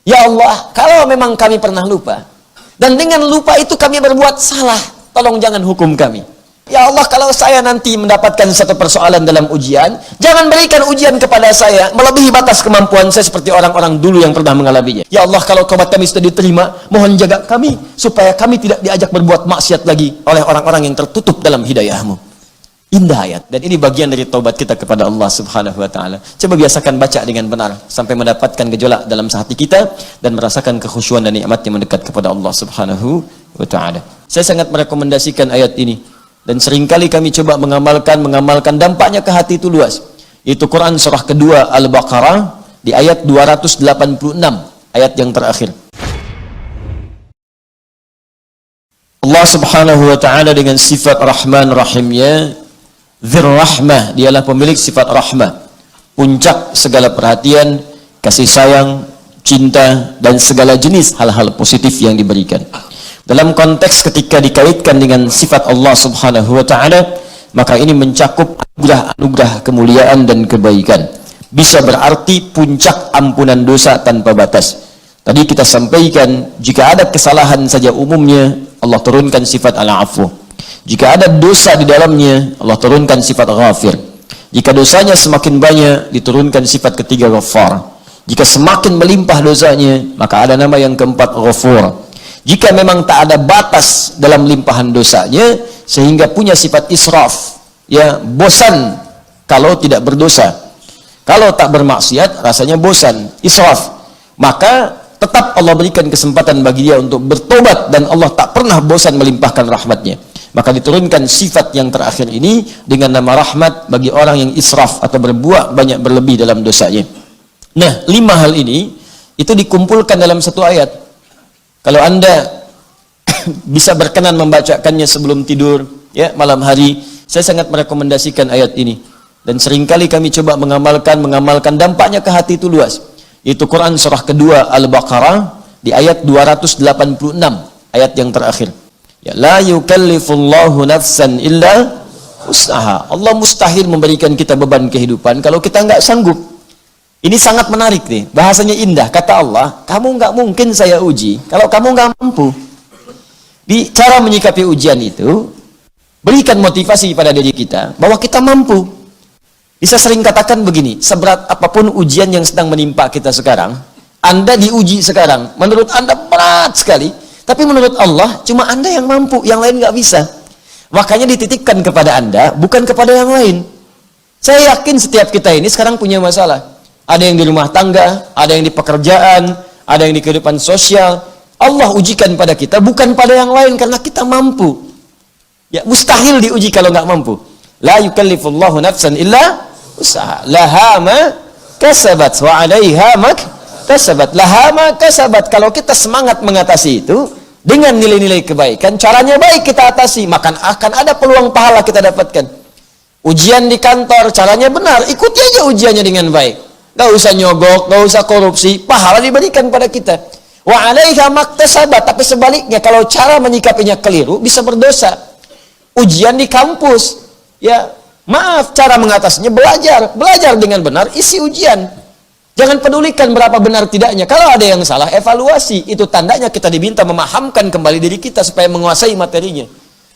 Ya Allah, kalau memang kami pernah lupa, dan dengan lupa itu kami berbuat salah, tolong jangan hukum kami. Ya Allah, kalau saya nanti mendapatkan satu persoalan dalam ujian, jangan berikan ujian kepada saya melebihi batas kemampuan saya seperti orang-orang dulu yang pernah mengalaminya. Ya Allah, kalau taubat kami sudah diterima, mohon jaga kami supaya kami tidak diajak berbuat maksiat lagi oleh orang-orang yang tertutup dalam hidayah-Mu. Indah ayat. Dan ini bagian dari taubat kita kepada Allah Subhanahu wa taala. Coba biasakan baca dengan benar sampai mendapatkan gejolak dalam hati kita dan merasakan kekhusyuan dan nikmat yang mendekat kepada Allah Subhanahu wa taala. Saya sangat merekomendasikan ayat ini dan seringkali kami coba mengamalkan dampaknya ke hati itu luas. Itu Quran surah kedua Al-Baqarah di ayat 286, ayat yang terakhir. Allah Subhanahu wa taala dengan sifat Rahman Rahimnya, Dzur-Rahmah, dialah pemilik sifat rahmah, puncak segala perhatian, kasih sayang, cinta, dan segala jenis hal-hal positif yang diberikan. Dalam konteks ketika dikaitkan dengan sifat Allah Subhanahu wa ta'ala, maka ini mencakup anugerah kemuliaan dan kebaikan. Bisa berarti puncak ampunan dosa tanpa batas. Tadi kita sampaikan, jika ada kesalahan saja umumnya, Allah turunkan sifat al-afu. Jika ada dosa di dalamnya, Allah turunkan sifat ghafir. Jika dosanya semakin banyak, diturunkan sifat ketiga ghafar. Jika semakin melimpah dosanya, maka ada nama yang keempat ghafur. Jika memang tak ada batas dalam limpahan dosanya, sehingga punya sifat israf, ya, bosan kalau tidak berdosa. Kalau tak bermaksiat, rasanya bosan, israf. Maka tetap Allah berikan kesempatan bagi dia untuk bertobat, dan Allah tak pernah bosan melimpahkan rahmatnya. Maka diturunkan sifat yang terakhir ini dengan nama rahmat bagi orang yang israf atau berbuat banyak berlebih dalam dosanya. Nah, 5 hal ini itu dikumpulkan dalam satu ayat. Kalau Anda bisa berkenan membacakannya sebelum tidur, ya, malam hari, saya sangat merekomendasikan ayat ini. Dan seringkali kami coba mengamalkan dampaknya ke hati itu luas. Itu Quran surah kedua Al-Baqarah di ayat 286, ayat yang terakhir. Ya, la yukallifullahu nafsan illa usaha. Allah mustahil memberikan kita beban kehidupan kalau kita nggak sanggup. Ini sangat menarik nih, bahasanya indah. Kata Allah, kamu nggak mungkin saya uji kalau kamu nggak mampu. Di cara menyikapi ujian itu, berikan motivasi pada diri kita bahwa kita mampu. Bisa sering katakan begini, seberat apapun ujian yang sedang menimpa kita sekarang, Anda diuji sekarang, menurut Anda berat sekali. Tapi menurut Allah, cuma Anda yang mampu, yang lain nggak bisa. Makanya dititipkan kepada Anda, bukan kepada yang lain. Saya yakin setiap kita ini sekarang punya masalah. Ada yang di rumah tangga, ada yang di pekerjaan, ada yang di kehidupan sosial. Allah ujikan pada kita, bukan pada yang lain, karena kita mampu. Ya, mustahil diuji kalau nggak mampu. La yukallifullahu nafsan illa usaha. Laha ma kasabat wa 'alaiha ma kasabat. Laha ma kasabat. Kalau kita semangat mengatasi itu dengan nilai-nilai kebaikan, caranya baik kita atasi, maka akan ada peluang pahala kita dapatkan. Ujian di kantor, caranya benar, ikuti aja ujiannya dengan baik. Gak usah nyogok, gak usah korupsi, pahala diberikan pada kita. Wa 'alaiha maktasabat. Tapi sebaliknya, kalau cara menyikapinya keliru, bisa berdosa. Ujian di kampus, ya maaf, cara mengatasinya belajar dengan benar, isi ujian. Jangan pedulikan berapa benar tidaknya. Kalau ada yang salah, evaluasi. Itu tandanya kita diminta memahamkan kembali diri kita supaya menguasai materinya.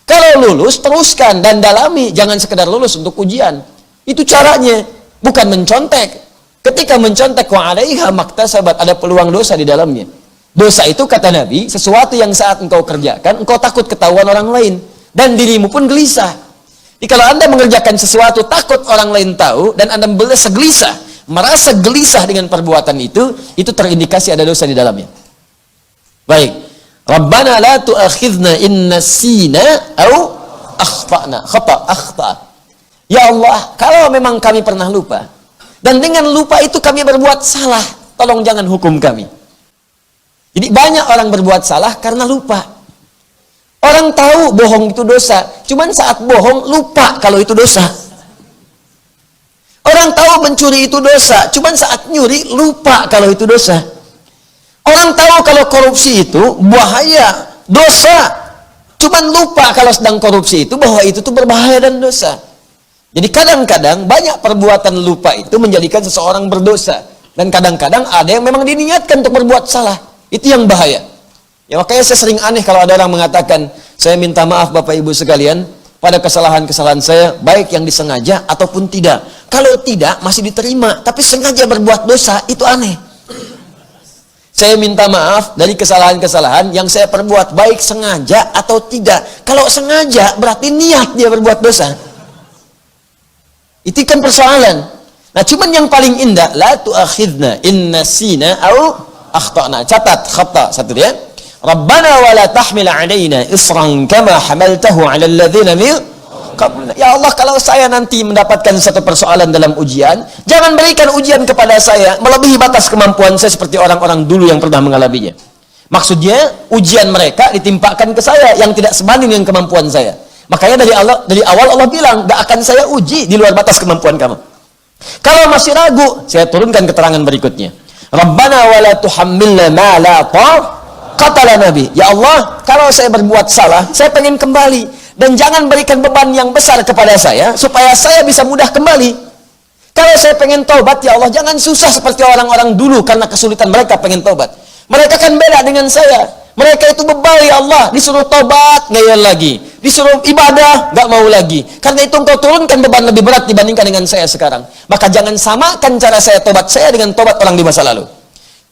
Kalau lulus, teruskan dan dalami. Jangan sekedar lulus untuk ujian. Itu caranya, bukan mencontek. Ketika mencontek, wa 'alaiha maktasabat, ada peluang dosa di dalamnya. Dosa itu, kata Nabi, sesuatu yang saat engkau kerjakan, engkau takut ketahuan orang lain. Dan dirimu pun gelisah. Jadi kalau Anda mengerjakan sesuatu, takut orang lain tahu, dan Anda merasa gelisah dengan perbuatan itu terindikasi ada dosa di dalamnya. Baik. Rabbana la tu'akhidna in nasina au akhtana. Akhta. Ya Allah, kalau memang kami pernah lupa, dan dengan lupa itu kami berbuat salah, tolong jangan hukum kami. Jadi banyak orang berbuat salah karena lupa. Orang tahu bohong itu dosa, cuman saat bohong lupa kalau itu dosa. Orang tahu mencuri itu dosa, cuman saat nyuri lupa kalau itu dosa. Orang tahu kalau korupsi itu bahaya, dosa, cuman lupa kalau sedang korupsi itu bahwa itu tuh berbahaya dan dosa. Jadi kadang-kadang banyak perbuatan lupa itu menjadikan seseorang berdosa. Dan kadang-kadang ada yang memang diniatkan untuk berbuat salah. Itu yang bahaya. Ya makanya saya sering aneh kalau ada orang mengatakan, saya minta maaf Bapak Ibu sekalian, pada kesalahan-kesalahan saya, baik yang disengaja ataupun tidak. Kalau tidak, masih diterima. Tapi sengaja berbuat dosa, itu aneh. Saya minta maaf dari kesalahan-kesalahan yang saya perbuat, baik sengaja atau tidak. Kalau sengaja, berarti niat dia berbuat dosa. Itu kan persoalan. Nah, cuman yang paling indah, la tu'akhidna in nasina au akhtana. Catat, khata, satu dia. Rabbana wa la tahmil 'alaina isran kama hamaltahu 'alal ladzina min qablina. Ya Allah, kalau saya nanti mendapatkan satu persoalan dalam ujian, jangan berikan ujian kepada saya melebihi batas kemampuan saya seperti orang-orang dulu yang pernah mengalaminya. Maksudnya, ujian mereka ditimpakan ke saya yang tidak sebanding dengan kemampuan saya. Makanya dari awal Allah bilang, gak akan saya uji di luar batas kemampuan kamu. Kalau masih ragu, saya turunkan keterangan berikutnya. Rabbana wa la tuhammilna ma la Katalah Nabi, ya Allah, kalau saya berbuat salah, saya pengen kembali. Dan jangan berikan beban yang besar kepada saya, supaya saya bisa mudah kembali. Kalau saya pengen taubat, ya Allah, jangan susah seperti orang-orang dulu, karena kesulitan mereka pengen taubat. Mereka kan beda dengan saya. Mereka itu bebal, ya Allah, disuruh taubat, ngeyel lagi. Disuruh ibadah, gak mau lagi. Karena itu engkau turunkan beban lebih berat dibandingkan dengan saya sekarang. Maka jangan samakan cara saya taubat saya dengan taubat orang di masa lalu.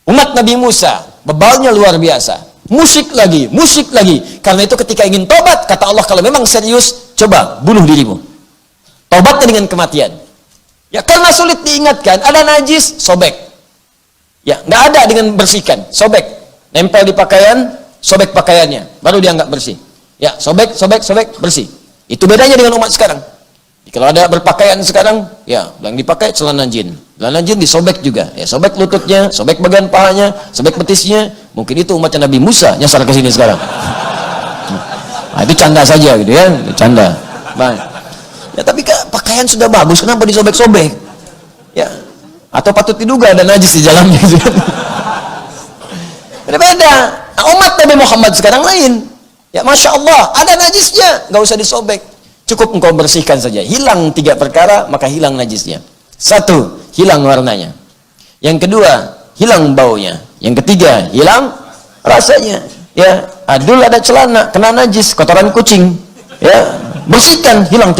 Umat Nabi Musa, bebalnya luar biasa. Musyrik lagi. Karena itu ketika ingin tobat, kata Allah, kalau memang serius, coba bunuh dirimu. Tobatnya dengan kematian. Ya karena sulit diingatkan, ada najis, sobek. Ya nggak ada dengan bersihkan, sobek. Nempel di pakaian, sobek pakaiannya, baru dia nggak bersih. Ya sobek, bersih. Itu bedanya dengan umat sekarang. Kalau ada berpakaian sekarang, ya yang dipakai celana jin. Celana jin disobek juga. Ya sobek lututnya, sobek bagian pahanya, sobek betisnya. Mungkin itu umatnya Nabi Musa nyasar ke sini sekarang. Nah, itu canda saja gitu ya, canda. Baik. Ya tapi pakaian sudah bagus, kenapa disobek-sobek? Ya. Atau patut diduga ada najis di dalamnya. Beda. Nah, umat Nabi Muhammad sekarang lain. Ya Masya Allah, ada najisnya, nggak usah disobek. Cukup engkau bersihkan saja. Hilang 3 perkara, maka hilang najisnya. 1, hilang warnanya. Yang kedua, hilang baunya. Yang ketiga, hilang rasanya. Ya, dulu ada celana kena najis, kotoran kucing. Ya, bersihkan, hilang 3.